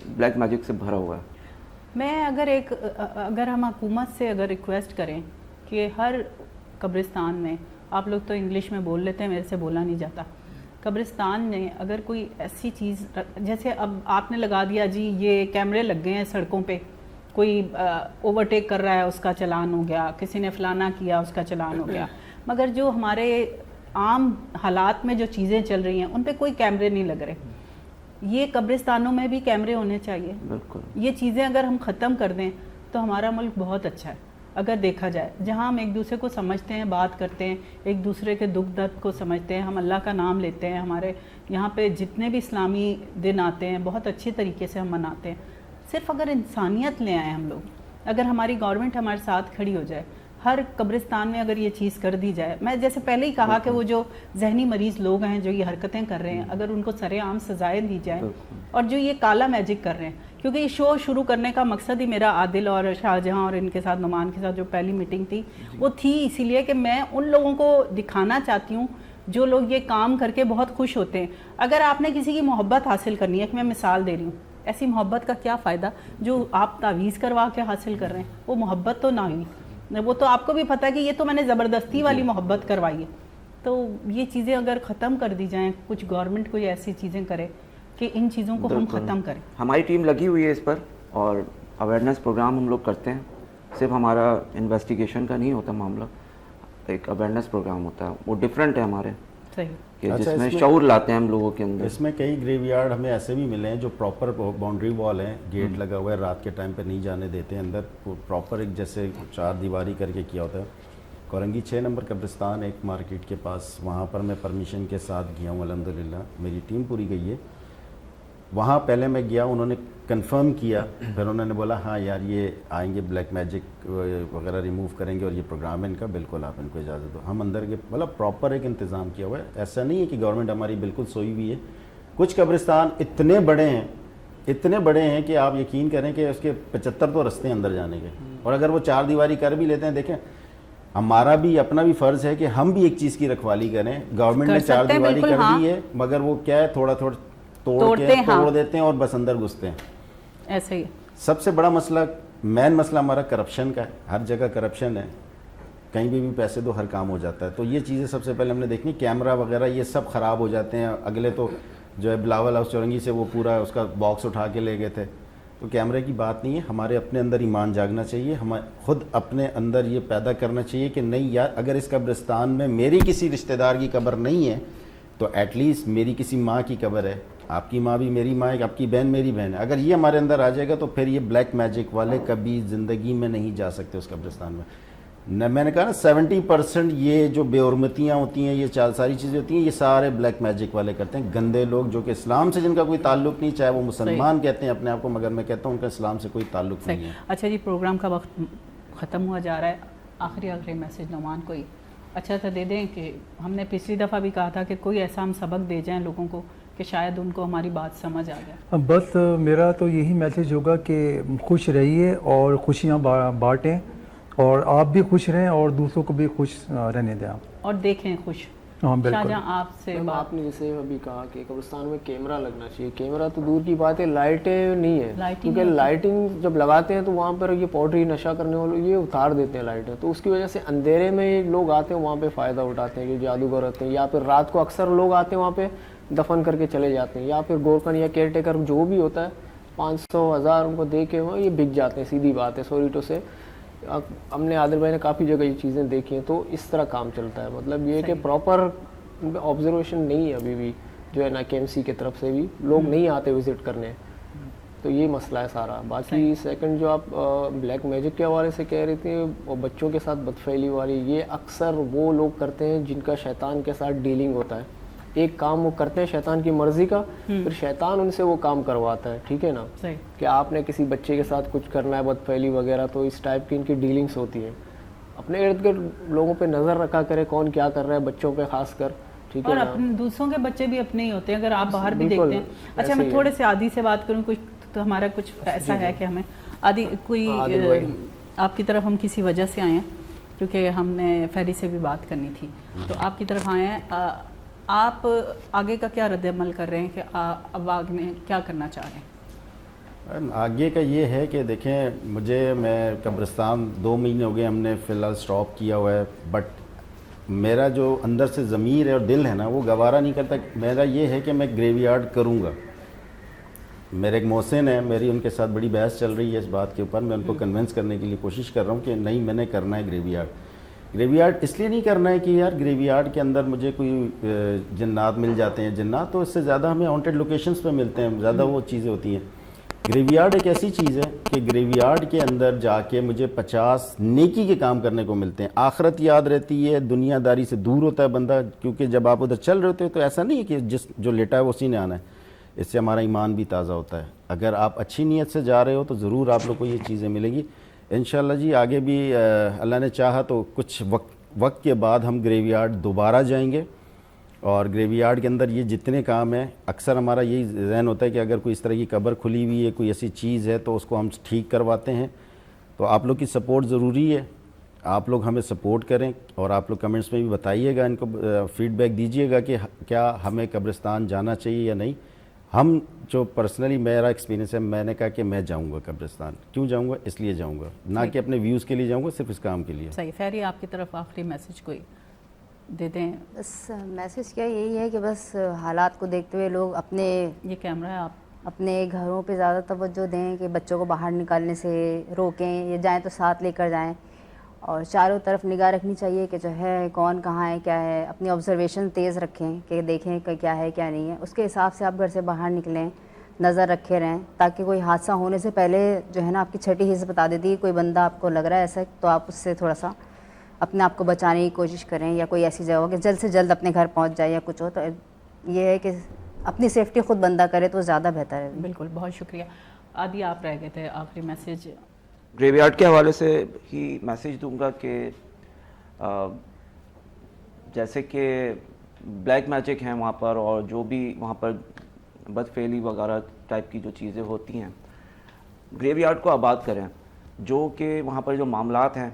بلیک میجک سے بھرا ہوا ہے. میں اگر ہم حکومت سے اگر ریکویسٹ کریں کہ ہر قبرستان میں, آپ لوگ تو انگلش میں بول لیتے ہیں, میرے سے بولا نہیں جاتا, قبرستان میں اگر کوئی ایسی چیز, جیسے اب آپ نے لگا دیا جی یہ کیمرے لگ گئے ہیں سڑکوں پہ, کوئی اوورٹیک کر رہا ہے اس کا چلان ہو گیا, کسی نے فلانا کیا اس کا چلان ہو گیا, مگر جو ہمارے عام حالات میں جو چیزیں چل رہی ہیں ان پہ کوئی کیمرے نہیں لگ رہے. یہ قبرستانوں میں بھی کیمرے ہونے چاہیے. بالکل. یہ چیزیں اگر ہم ختم کر دیں تو ہمارا ملک بہت اچھا ہے. اگر دیکھا جائے, جہاں ہم ایک دوسرے کو سمجھتے ہیں, بات کرتے ہیں, ایک دوسرے کے دکھ درد کو سمجھتے ہیں, ہم اللہ کا نام لیتے ہیں, ہمارے یہاں پہ جتنے بھی اسلامی دن آتے ہیں بہت اچھی طریقے سے ہم مناتے ہیں. صرف اگر انسانیت لے آئیں ہم لوگ, اگر ہماری گورنمنٹ ہمارے ساتھ کھڑی ہو جائے, ہر قبرستان میں اگر یہ چیز کر دی جائے, میں جیسے پہلے ہی کہا کہ وہ جو ذہنی مریض لوگ ہیں جو یہ حرکتیں کر رہے ہیں, اگر ان کو سرے عام سزائیں دی جائیں, اور جو یہ کالا میجک کر رہے ہیں, کیونکہ یہ شو شروع کرنے کا مقصد ہی میرا عادل اور شاہجہاں اور ان کے ساتھ نعمان کے ساتھ جو پہلی میٹنگ تھی وہ تھی اسی لیے کہ میں ان لوگوں کو دکھانا چاہتی ہوں جو لوگ یہ کام کر کے بہت خوش ہوتے ہیں. اگر آپ نے کسی کی محبت حاصل کرنی ہے, کہ میں مثال دے رہی ہوں, ایسی محبت کا کیا فائدہ جو آپ تعویذ کروا کے حاصل کر رہے ہیں, وہ محبت تو نہ ہوئی, وہ تو آپ کو بھی پتہ ہے کہ یہ تو میں نے زبردستی والی محبت کروائی ہے. تو یہ چیزیں اگر ختم کر دی جائیں, کچھ گورنمنٹ کوئی ایسی چیزیں کرے کہ ان چیزوں کو ہم ختم کریں. ہماری ٹیم لگی ہوئی ہے اس پر, اور اویئرنیس پروگرام ہم لوگ کرتے ہیں. صرف ہمارا انویسٹیگیشن کا نہیں ہوتا معاملہ, ایک اویئرنیس پروگرام ہوتا ہے, وہ ڈفرینٹ ہے ہمارے, کہ جس میں شعور لاتے ہیں ہم لوگوں کے اندر. اس میں کئی گریو یارڈ ہمیں ایسے بھی ملے ہیں جو پراپر باؤنڈری وال ہیں, گیٹ لگا ہوا ہے, رات کے ٹائم پہ نہیں جانے دیتے ہیں اندر, پراپر ایک جیسے 4 دیواری کر کے کیا ہوتا ہے. کورنگی 6 نمبر قبرستان ایک مارکیٹ کے پاس, وہاں پر میں پرمیشن کے ساتھ گیا ہوں, الحمدللہ میری ٹیم پوری گئی ہے. وہاں پہلے میں گیا, انہوں نے کنفرم کیا, پھر انہوں نے بولا ہاں یار یہ آئیں گے, بلیک میجک وغیرہ ریموو کریں گے اور یہ پروگرام ہے ان کا, بالکل آپ ان کو اجازت دو. ہم اندر کے مطلب پراپر ایک انتظام کیا ہوا ہے. ایسا نہیں ہے کہ گورنمنٹ ہماری بالکل سوئی ہوئی ہے. کچھ قبرستان اتنے بڑے ہیں کہ آپ یقین کریں کہ اس کے 75 تو رستے ہیں اندر جانے کے, اور اگر وہ 4 دیواری کر بھی لیتے ہیں, دیکھیں ہمارا بھی اپنا بھی فرض ہے کہ ہم بھی ایک چیز کی رکھوالی کریں. گورنمنٹ نے 4 دیواری کر دی ہے, مگر وہ کیا ہے تھوڑا توڑ دیتے ہیں اور بس اندر گھستے ہیں. ایسے ہی سب سے بڑا مسئلہ, مین مسئلہ ہمارا کرپشن کا ہے. ہر جگہ کرپشن ہے, کہیں بھی پیسے دو ہر کام ہو جاتا ہے. تو یہ چیزیں سب سے پہلے ہم نے دیکھنی. کیمرہ وغیرہ یہ سب خراب ہو جاتے ہیں. اگلے تو جو ہے بلاول ہاؤس چورنگی سے وہ پورا اس کا باکس اٹھا کے لے گئے تھے. تو کیمرے کی بات نہیں ہے, ہمارے اپنے اندر ایمان جاگنا چاہیے. ہمیں خود اپنے اندر یہ پیدا کرنا چاہیے کہ نہیں یار, اگر اس قبرستان میں میری کسی رشتہ دار کی قبر نہیں ہے تو ایٹ لیسٹ میری کسی ماں کی قبر ہے, آپ کی ماں بھی میری ماں ہے, آپ کی بہن میری بہن ہے. اگر یہ ہمارے اندر آ جائے گا تو پھر یہ بلیک میجک والے کبھی زندگی میں نہیں جا سکتے اس قبرستان میں. میں نے کہا نا 70% یہ جو بے حرمتیاں ہوتی ہیں, یہ ساری چیزیں ہوتی ہیں, یہ سارے بلیک میجک والے کرتے ہیں. گندے لوگ جو کہ اسلام سے جن کا کوئی تعلق نہیں, چاہے وہ مسلمان کہتے ہیں اپنے آپ کو, مگر میں کہتا ہوں ان کا اسلام سے کوئی تعلق نہیں ہے. اچھا جی, پروگرام کا وقت ختم ہوا جا رہا ہے. آخری میسج نعمان کوئی اچھا سا دے دیں, کہ ہم نے پچھلی دفعہ بھی کہا تھا کہ کوئی ایسا ہم سبق دے جائیں لوگوں کو کہ شاید ان کو ہماری بات سمجھ آ جائے. بس میرا تو یہی میسج ہوگا کہ خوش رہیے اور خوشیاں بانٹیں, اور آپ بھی خوش رہیں اور دوسروں کو بھی خوش رہنے دیں آپ, اور دیکھیں خوش. ہاں بالکل. شاہجہاں آپ سے آپ نے جیسے ابھی کہا کہ قبرستان میں کیمرہ لگنا چاہیے. کیمرہ تو دور کی بات ہے, لائٹیں نہیں ہے, کیونکہ لائٹنگ جب لگاتے ہیں تو وہاں پر یہ پاؤڈری نشہ کرنے والے یہ اتار دیتے ہیں لائٹیں, تو اس کی وجہ سے اندھیرے میں لوگ آتے ہیں وہاں پہ فائدہ اٹھاتے ہیں, جو جادوگر ہوتے ہیں, یا پھر رات کو اکثر لوگ آتے ہیں وہاں پہ دفن کر کے چلے جاتے ہیں, یا پھر گورکن یا کیئر ٹیکر جو بھی ہوتا ہے 500,000 ان کو دے کے وہ یہ بک جاتے ہیں. سیدھی بات ہے, سوری ٹو سے. ہم نے عادل بھائی نے کافی جگہ یہ چیزیں دیکھی ہیں, تو اس طرح کام چلتا ہے. مطلب یہ کہ پراپر آبزرویشن نہیں ہے ابھی بھی, جو ہے نا KMC کی طرف سے بھی لوگ نہیں آتے وزٹ کرنے, تو یہ مسئلہ ہے سارا. باقی سیکنڈ جو آپ بلیک میجک کے حوالے سے کہہ رہی تھیں, وہ بچوں کے ساتھ بدفعلی والی, یہ اکثر وہ لوگ کرتے ہیں جن کا شیطان کے ساتھ ڈیلنگ ہوتا ہے. ایک کام وہ کرتے ہیں شیطان کی مرضی کا, پھر شیطان ان سے وہ کام کرواتا ہے. ٹھیک ہے نا, کہ آپ نے کسی بچے کے ساتھ کچھ کرنا ہے بدفعلی وغیرہ, تو اس ٹائپ کی ان کی ڈیلنگس ہوتی ہیں. اپنے ارد گرد لوگوں پہ نظر رکھا کرے کون کیا کر رہا ہے, بچوں پہ خاص کر. ٹھیک ہے, اور دوسروں کے بچے بھی اپنے ہی ہوتے ہیں, اگر آپ باہر بھی دیکھتے ہیں. اچھا میں تھوڑے سے عادی سے بات کروں, کچھ تو ہمارا کچھ ایسا ہے کہ ہمیں عادی کوئی آپ کی طرف ہم کسی وجہ سے آئے ہیں, کیونکہ ہم نے فیری سے بھی بات کرنی تھی, تو آپ کی طرف آئے ہیں. آپ آگے کا کیا رد عمل کر رہے ہیں, کہ اب آگے میں کیا کرنا چاہ رہے ہیں؟ آگے کا یہ ہے کہ دیکھیں, میں قبرستان 2 مہینے ہو گئے ہم نے فی الحال اسٹاپ کیا ہوا ہے, بٹ میرا جو اندر سے ضمیر ہے اور دل ہے نا, وہ گوارا نہیں کرتا. میرا یہ ہے کہ میں گریو یارڈ کروں گا. میرے ایک محسن ہے, میری ان کے ساتھ بڑی بحث چل رہی ہے اس بات کے اوپر. میں ان کو کنونس کرنے کے لیے کوشش کر رہا ہوں کہ نہیں, میں نے کرنا ہے گریو یارڈ. گریو یارڈ اس لیے نہیں کرنا ہے کہ یار گریو یارڈ کے اندر مجھے کوئی جنات مل جاتے ہیں. جنات تو اس سے زیادہ ہمیں ہانٹیڈ لوکیشنز پہ ملتے ہیں, زیادہ وہ چیزیں ہوتی ہیں. گریو یارڈ ایک ایسی چیز ہے کہ گریو یارڈ کے اندر جا کے مجھے 50 نیکی کے کام کرنے کو ملتے ہیں. آخرت یاد رہتی ہے, دنیا داری سے دور ہوتا ہے بندہ, کیونکہ جب آپ ادھر چل رہے ہوتے ہیں تو ایسا نہیں ہے کہ جو لیٹا ہے اسی نے آنا ہے. اس سے ہمارا ایمان بھی تازہ ہوتا ہے. اگر آپ اچھی نیت سے جا رہے ہو تو ضرور آپ لوگ کو یہ چیزیں ملے گی انشاءاللہ جی. آگے بھی اللہ نے چاہا تو کچھ وقت کے بعد ہم گریو یارڈ دوبارہ جائیں گے, اور گریو یارڈ کے اندر یہ جتنے کام ہیں, اکثر ہمارا یہی ذہن ہوتا ہے کہ اگر کوئی اس طرح کی قبر کھلی ہوئی ہے, کوئی ایسی چیز ہے تو اس کو ہم ٹھیک کرواتے ہیں. تو آپ لوگ کی سپورٹ ضروری ہے, آپ لوگ ہمیں سپورٹ کریں, اور آپ لوگ کمنٹس میں بھی بتائیے گا, ان کو فیڈ بیک دیجیے گا کہ کیا ہمیں قبرستان جانا چاہیے یا نہیں. ہم جو پرسنلی میرا ایکسپیرینس ہے, میں نے کہا کہ میں جاؤں گا قبرستان. کیوں جاؤں گا؟ اس لیے جاؤں گا, نہ کہ اپنے ویوز کے لیے جاؤں گا, صرف اس کام کے لیے. صحیح. خیری آپ کی طرف آخری میسج کوئی دے دیں. بس میسج کیا یہی ہے کہ بس حالات کو دیکھتے ہوئے لوگ اپنے یہ کیمرہ ہے, آپ اپنے گھروں پہ زیادہ توجہ دیں, کہ بچوں کو باہر نکالنے سے روکیں, یا جائیں تو ساتھ لے کر جائیں, اور چاروں طرف نگاہ رکھنی چاہیے کہ جو ہے کون کہاں ہے کیا ہے. اپنی آبزرویشن تیز رکھیں کہ دیکھیں کہ کیا ہے کیا نہیں ہے, اس کے حساب سے آپ گھر سے باہر نکلیں, نظر رکھے رہیں, تاکہ کوئی حادثہ ہونے سے پہلے جو ہے نا آپ کی چھٹی حص بتا دیتی ہے. کوئی بندہ آپ کو لگ رہا ہے ایسا, تو آپ اس سے تھوڑا سا اپنے آپ کو بچانے کی کوشش کریں, یا کوئی ایسی جگہ ہو کہ جلد سے جلد اپنے گھر پہنچ جائے یا کچھ ہو. تو یہ ہے کہ اپنی سیفٹی خود بندہ کرے تو زیادہ بہتر ہے. بالکل, بہت شکریہ. عادی آپ رہ گئے تھے, آخری میسج. گریو یارڈ کے حوالے سے ہی میسیج دوں گا کہ جیسے کہ بلیک میجک ہیں وہاں پر, اور جو بھی وہاں پر بد فعلی وغیرہ ٹائپ کی جو چیزیں ہوتی ہیں, گریو یارڈ کو آباد کریں. جو کہ وہاں پر جو معاملات ہیں,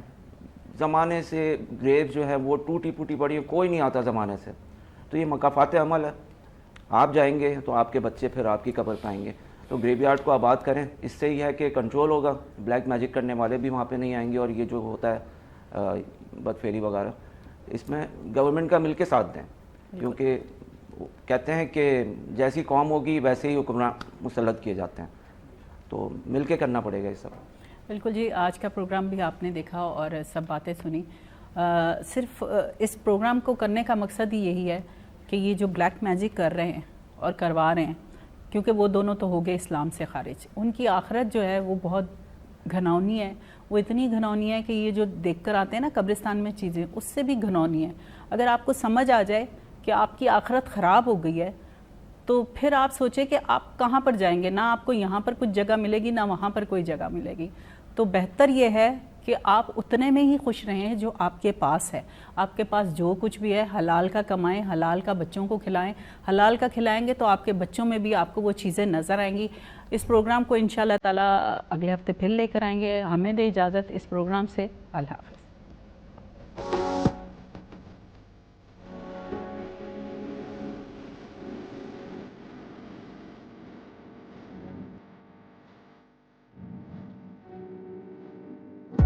زمانے سے گریو جو ہے وہ ٹوٹی پھوٹی پڑی ہے, کوئی نہیں آتا زمانے سے. تو یہ مکافات عمل ہے, آپ جائیں گے تو آپ کے بچے پھر آپ کی قبر پائیں گے. تو گریو یارڈ کو آباد کریں, اس سے یہ ہے کہ کنٹرول ہوگا, بلیک میجک کرنے والے بھی وہاں پہ نہیں آئیں گے, اور یہ جو ہوتا ہے بد فعلی وغیرہ, اس میں گورنمنٹ کا مل کے ساتھ دیں, کیونکہ کہتے ہیں کہ جیسی قوم ہوگی ویسے ہی حکمران مسلط کیے جاتے ہیں. تو مل کے کرنا پڑے گا یہ سب. بالکل جی, آج کا پروگرام بھی آپ نے دیکھا اور سب باتیں سنی. صرف اس پروگرام کو کرنے کا مقصد ہی یہی ہے کہ یہ جو بلیک میجک کر رہے ہیں اور کروا رہے ہیں, کیونکہ وہ دونوں تو ہو گئے اسلام سے خارج, ان کی آخرت جو ہے وہ بہت گھناؤنی ہے. وہ اتنی گھناؤنی ہے کہ یہ جو دیکھ کر آتے ہیں نا قبرستان میں چیزیں, اس سے بھی گھناؤنی ہے. اگر آپ کو سمجھ آ جائے کہ آپ کی آخرت خراب ہو گئی ہے, تو پھر آپ سوچیں کہ آپ کہاں پر جائیں گے. نہ آپ کو یہاں پر کچھ جگہ ملے گی, نہ وہاں پر کوئی جگہ ملے گی. تو بہتر یہ ہے کہ آپ اتنے میں ہی خوش رہیں جو آپ کے پاس ہے. آپ کے پاس جو کچھ بھی ہے حلال کا کمائیں, حلال کا بچوں کو کھلائیں. حلال کا کھلائیں گے تو آپ کے بچوں میں بھی آپ کو وہ چیزیں نظر آئیں گی. اس پروگرام کو انشاءاللہ تعالی اگلے ہفتے پھر لے کر آئیں گے. ہمیں دے اجازت اس پروگرام سے. اللہ حافظ.